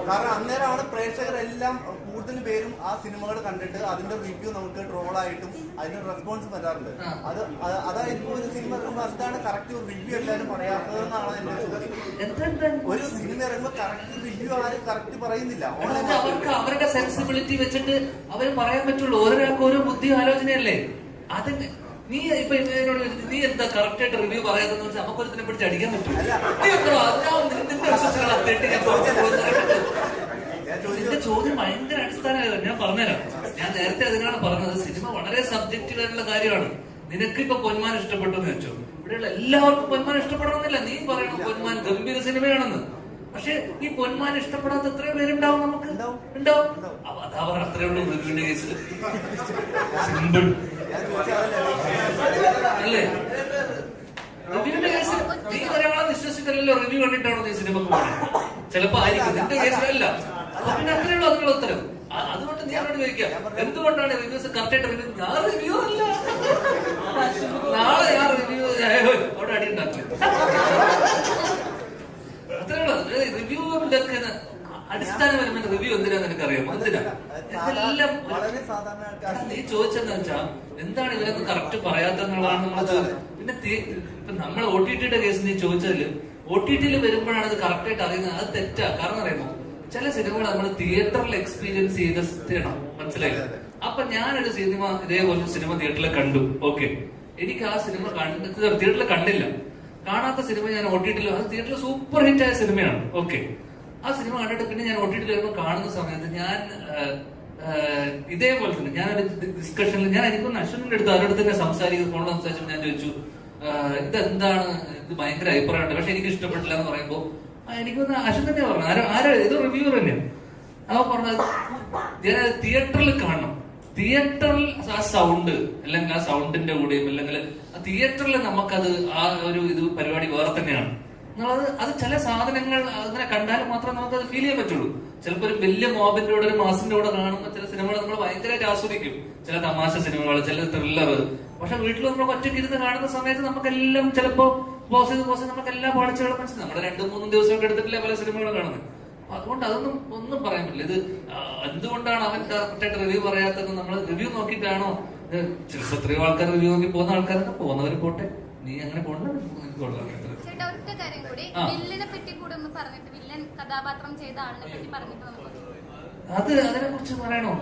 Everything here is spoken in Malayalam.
കാരണം അന്നേരമാണ് പ്രേക്ഷകരെല്ലാം കൂടുതൽ പേരും ആ സിനിമകൾ കണ്ടിട്ട് അതിന്റെ റിവ്യൂ നമുക്ക് ട്രോളായിട്ടും അതിന് റെസ്പോൺസ് വരാറുണ്ട്. അതായത് ഒരു സിനിമ ഇറങ്ങുമ്പോൾ എന്താണ് കറക്റ്റ് ഒരു റിവ്യൂ എല്ലാവരും പറയാത്തതെന്നാണ് എന്റെ ചോദ്യം. ഒരു സിനിമ ഇറങ്ങുമ്പോൾ കറക്റ്റ് റിവ്യൂ ആരും കറക്റ്റ് പറയുന്നില്ല. അവർക്ക് അവരുടെ സെൻസിബിലിറ്റി വെച്ചിട്ട് അവർ പറയാൻ പറ്റുള്ളൂ. ഓരോരാൾക്ക് ഓരോ ബുദ്ധി ആലോചനയല്ലേ. അത് നീ ഇപ്പൊ എന്നോട് നീ എന്താ കറക്റ്റ് ആയിട്ട് റിവ്യൂ പറയാതെന്ന് വെച്ചാൽ നമുക്കൊരുത്തിനെ പിടിച്ച് അടിക്കാൻ പറ്റും. നിന്റെ ചോദ്യം ഭയങ്കര അടിസ്ഥാനമായിരുന്നു. ഞാൻ പറഞ്ഞുതരാം. ഞാൻ നേരത്തെ അതിനാണ് പറഞ്ഞത്, സിനിമ വളരെ സബ്ജക്റ്റീവ് ആയിട്ടുള്ള കാര്യമാണ്. നിനക്ക് ഇപ്പൊ പൊന്മാൻ ഇഷ്ടപ്പെട്ടു എന്ന് വെച്ചോ, ഇവിടെയുള്ള എല്ലാവർക്കും പൊന്മാൻ ഇഷ്ടപ്പെടണമെന്നില്ല. നീ പറയണം പൊന്മാൻ ഗംഭീര സിനിമയാണെന്ന്. പക്ഷെ ഈ പൊന്മാൻ ഇഷ്ടപ്പെടാത്ത എത്രയോ പേരുണ്ടാവും നമുക്ക് ഉണ്ടാവും. അതവർ അത്രേ ഉള്ളൂ റിവ്യൂവിന്റെ കേസിൽ. സിമ്പിൾ അല്ലേ? റിവ്യൂവിന്റെ കേസിൽ നീ ഒരാളെ വിശ്വസിക്കല്ലോ. റിവ്യൂ കണ്ടിട്ടാണോ നീ സിനിമക്ക് പോകുന്നത്? ചിലപ്പോ ആയിരിക്കും. നിന്റെ കേസിലല്ല. പിന്നെ അത്രേ ഉള്ളൂ അതിനുള്ള ഉത്തരം. അതുകൊണ്ട് നീ എന്നോട് ചോദിക്കാം എന്തുകൊണ്ടാണ് റിവ്യൂസ് കറക്റ്റായിട്ട് റിവ്യൂ. ഞാൻ റിവ്യൂ അല്ല, നാളെ ഞാൻ റിവ്യൂ അവിടെ അടി ഉണ്ടാക്കില്ല. അത്രേ ഉള്ളൂ. റിവ്യൂവിന്റെ അടിസ്ഥാനപരമായ റിവ്യൂ എന്തിനാന്ന് എനിക്കറിയാം. എന്തിനാ ഇതെല്ലാം നീ ചോദിച്ചെന്ന് വെച്ചാ എന്താണ് ഇവരൊന്നും കറക്റ്റ് പറയാത്തെന്നുള്ളതാണ് നമ്മളെ ചോദ്യം. പിന്നെ ഇപ്പൊ നമ്മൾ OTT കേസ് നീ ചോദിച്ചതില് OTT വരുമ്പോഴാണ് ഇത് കറക്റ്റായിട്ട് അറിയുന്നത്. അത് തെറ്റാ. കാരണം അറിയുമോ, ചില സിനിമകൾ നമ്മൾ തിയേറ്ററിൽ എക്സ്പീരിയൻസ് ചെയ്യണം. മനസ്സിലായില്ല? അപ്പൊ ഞാനൊരു സിനിമ ഇതേപോലെ സിനിമ തിയേറ്ററിൽ കണ്ടു. ഓക്കെ, എനിക്ക് ആ സിനിമ തിയേറ്ററിൽ കണ്ടില്ല. കാണാത്ത സിനിമ ഞാൻ OTT അത് തിയേറ്ററിൽ സൂപ്പർ ഹിറ്റ് ആയ സിനിമയാണ്. ഓക്കെ, ആ സിനിമ കണ്ടിട്ട് പിന്നെ ഞാൻ OTT വരുമ്പോൾ കാണുന്ന സമയത്ത് ഞാൻ ഇതേപോലെ തന്നെ ഞാനൊരു ഡിസ്കഷനിൽ എനിക്കൊന്ന് അശ്വനിന്റെ അടുത്ത് അവരുടെ തന്നെ ഫോണിൽ സംസാരിച്ചപ്പോൾ ഞാൻ ചോദിച്ചു ഇതെന്താണ്, ഇത് ഭയങ്കര അഭിപ്രായമുണ്ട് പക്ഷെ എനിക്ക് ഇഷ്ടപ്പെട്ടില്ല എന്ന് പറയുമ്പോ എനിക്കൊന്ന് അശ്വൻ തന്നെ പറഞ്ഞു. ആരോ ഇത് റിവ്യൂവർ തന്നെയാണ്. അവ പറഞ്ഞത് ഞാൻ തിയേറ്ററിൽ കാണണം. തിയേറ്ററിൽ ആ സൗണ്ട് അല്ലെങ്കിൽ ആ സൗണ്ടിന്റെ കൂടെയും അല്ലെങ്കിൽ തിയേറ്ററിൽ നമുക്കത് ആ ഒരു പരിപാടി വേറെ തന്നെയാണ് എന്നുള്ളത്. അത് ചില സാധനങ്ങൾ അങ്ങനെ കണ്ടാൽ മാത്രമേ നമുക്ക് അത് ഫീൽ ചെയ്യാൻ പറ്റുള്ളൂ. ചിലപ്പോൾ ഒരു വലിയ മോബിന്റെ കൂടെ ഒരു മാസിന്റെ കൂടെ കാണുമ്പോൾ ചില സിനിമകൾ നമ്മൾ ഭയങ്കരമായിട്ട് ആസ്വദിക്കും. ചില തമാശ സിനിമകൾ, ചില ത്രില്ലർ. പക്ഷെ വീട്ടിൽ നമ്മൾ ഒറ്റയ്ക്ക് ഇരുന്ന് കാണുന്ന സമയത്ത് നമുക്കെല്ലാം ചിലപ്പോ പോസ് ചെയ്ത് നമുക്ക് എല്ലാ പാളിച്ചകളും മനസ്സിലാവും. നമ്മുടെ 2-3 ദിവസമൊക്കെ എടുത്തിട്ടില്ല പല സിനിമകളും കാണുന്നത്. അതുകൊണ്ട് ഒന്നും പറയാൻ പറ്റില്ല. ഇത് എന്തുകൊണ്ടാണ് അവൻ കറക്റ്റായിട്ട് റിവ്യൂ പറയാത്തത്? നമ്മൾ റിവ്യൂ നോക്കിയിട്ടാണോ? ചിലപ്പോൾ എത്രയോ ആൾക്കാർ റിവ്യൂ നോക്കി പോകുന്ന ആൾക്കാരൊക്കെ പോകുന്നവർ പോട്ടെ, നീ അങ്ങനെ പോകണ്ട. അത് അതിനെ കുറിച്ച് പറയണോ?